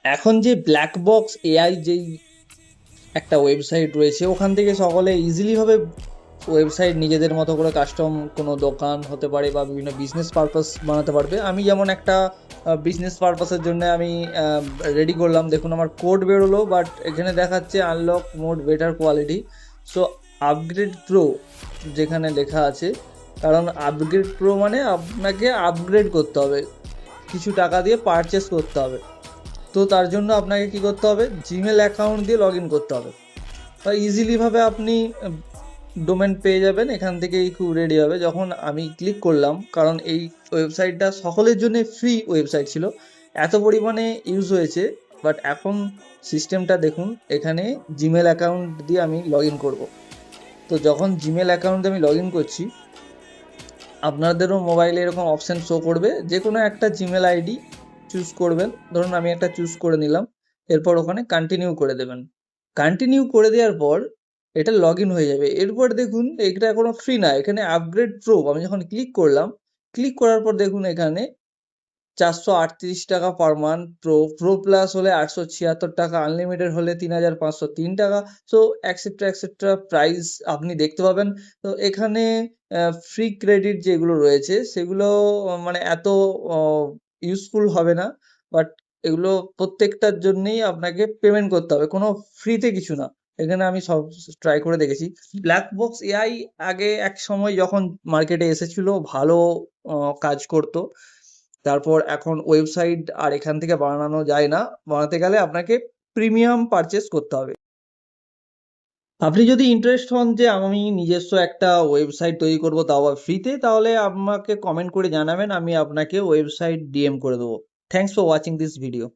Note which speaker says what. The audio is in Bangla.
Speaker 1: এখন যে ব্ল্যাক বক্স এআই যেই একটা ওয়েবসাইট রয়েছে, ওখান থেকে সকলে ইজিলি ভাবে ওয়েবসাইট নিজেদের মতো করে কাস্টম কোনো দোকান হতে পারে বা বিভিন্ন বিজনেস পারপাস বানাতে পারবে। আমি যেমন একটা বিজনেস পারপাসের জন্য আমি রেডি করলাম, দেখুন আমার কোড বেরোলো, বাট এখানে দেখাচ্ছে unlock mode better quality. So upgrade pro যেখানে লেখা আছে, কারণ আপগ্রেড প্রো মানে আপনাকে আপগ্রেড করতে হবে, কিছু টাকা দিয়ে পারচেস করতে হবে। তো তার জন্য আপনাকে কি করতে হবে, জিমেল অ্যাকাউন্ট দিয়ে লগ ইন করতে হবে। বা ইজিলি ভাবে আপনি ডোমেন পেয়ে যাবেন, এখান থেকেই খুব রেডি হবে। যখন আমি ক্লিক করলাম, কারণ এই ওয়েবসাইটটা সকলের জন্য ফ্রি ওয়েবসাইট ছিল, এত পরিমাণে ইউজ হয়েছে। বাট এখন সিস্টেমটা দেখুন, এখানে জিমেল অ্যাকাউন্ট দিয়ে আমি লগ ইন করবো। তো যখন জিমেল অ্যাকাউন্ট দিয়ে আমি লগ ইন করছি, আপনাদেরও মোবাইলে এরকম অপশন শো করবে, যে কোনো একটা জিমেল আইডি চুজ করবেন। ধরুন আমি একটা চুজ করে নিলাম, এরপর ওখানে কন্টিনিউ করে দেবেন। কন্টিনিউ করে দেওয়ার পর এটা লগ ইন হয়ে যাবে। এরপর দেখুন এটা কোনো ফ্রি না, এখানে আপগ্রেড প্রো আমি যখন ক্লিক করলাম, ক্লিক করার পর দেখুন এখানে 438 টাকা per month, pro pro plus হলে 876 টাকা, আনলিমিটেড হলে 3503 টাকা। সো এক্সেট্রা এক্সেট্রা প্রাইস আপনি দেখতে পাবেন। তো এখানে ফ্রি ক্রেডিট যেগুলো রয়েছে সেগুলো মানে এত ইউজফুল হবে না, বাট এগুলো প্রত্যেকটার জন্যই আপনাকে পেমেন্ট করতে হবে, কোনো ফ্রিতে কিছু না। এখানে আমি সব ট্রাই করে দেখেছি। ব্ল্যাক বক্স এআই আগে এক সময় যখন মার্কেটে এসেছিল ভালো কাজ করতো। তারপর এখন ওয়েবসাইট আর এখান থেকে বানানো যায় না, বানাতে গেলে আপনাকে প্রিমিয়াম পারচেস করতে হবে। আপনি যদি ইন্টারেস্ট হন যে আমি নিজস্ব একটা ওয়েবসাইট তৈরি করব, তাও আবার ফ্রিতে, তাহলে আমাকে কমেন্ট করে জানাবেন, আমি আপনাকে ওয়েবসাইট ডিএম করে দেবো। Thanks for watching this video.